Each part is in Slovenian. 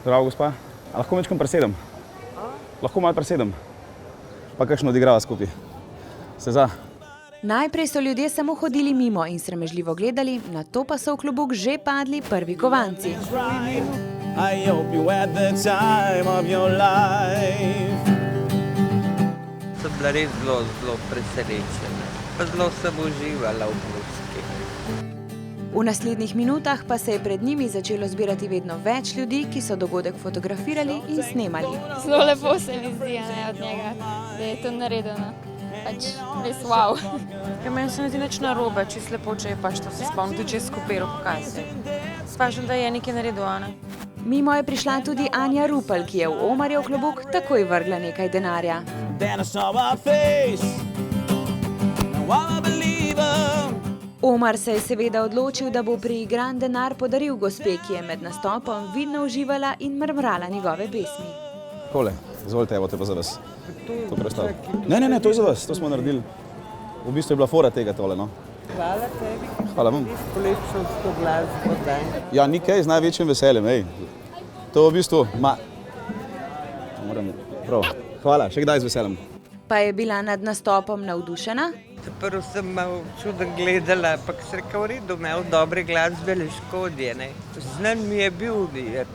Zdravo, gospa. A lahko mečkam presedem? Lahko malo presedem? Pa kakšno odigrava skupaj? Se za? Najprej so ljudje samo hodili mimo in sramežljivo gledali, nato pa so v klobuk že padli prvi kovanci. Sem bila res zelo presrečena, pa zelo sem uživala v muski. V naslednjih minutah pa se je pred njimi začelo zbirati vedno več ljudi, ki so dogodek fotografirali in snemali. Zelo lepo se mi zdi, od njega, da je to naredeno. Pač res wow. Meni se ne zdi nič narobe, čisto lepo, če je pač to se spomnim, tudi če je skopiral pokazati. Spažem, da je nekaj naredil, ne? Mimo je prišla tudi Anja Rupel, ki je v Omarjev klobuk takoj vrgla nekaj denarja. Omar se je seveda odločil, da bo priigran denar podaril gospe, ki je med nastopom vidno uživala in mrmrala njegove pesmi. Tole, izvolite, evo te pa za vas. To predstavljam. Ne, to je za vas, to smo naredili. V bistvu je bila fora tega tole, no. Hvala tebi. Hvala vam. Polepšal s to glasbo, daj. Ja, ni kaj, z največjim veseljem, ej. To v bistvu, moram, prav. Hvala, še kdaj z veseljem. Pa je bila nad nastopom navdušena? Prvo sem malo čuden gledala, ampak sem rekel, v redu, imel dobre glasbene škodje, ne. Znan mi je bil,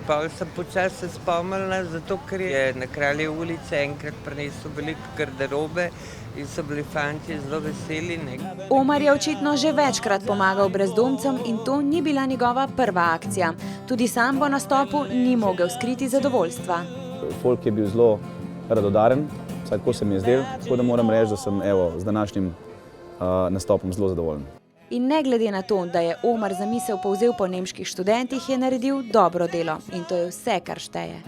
pa sem počasi se spomnila, zato ker je na Kraljevi ulici enkrat prinesel veliko garderobe in so bili fantje zelo veseli, ne. Omar je očitno že večkrat pomagal brezdomcem in to ni bila njegova prva akcija. Tudi sam po nastopu ni mogel skriti zadovoljstva. Folk je bil zelo radodaren, vsaj tako se mi je zdel, tako da moram reči, da sem z današnjim nastopom zelo zadovoljen. In ne glede na to, da je Omar zamisel povzel po nemških študentih, je naredil dobro delo in to je vse, kar šteje.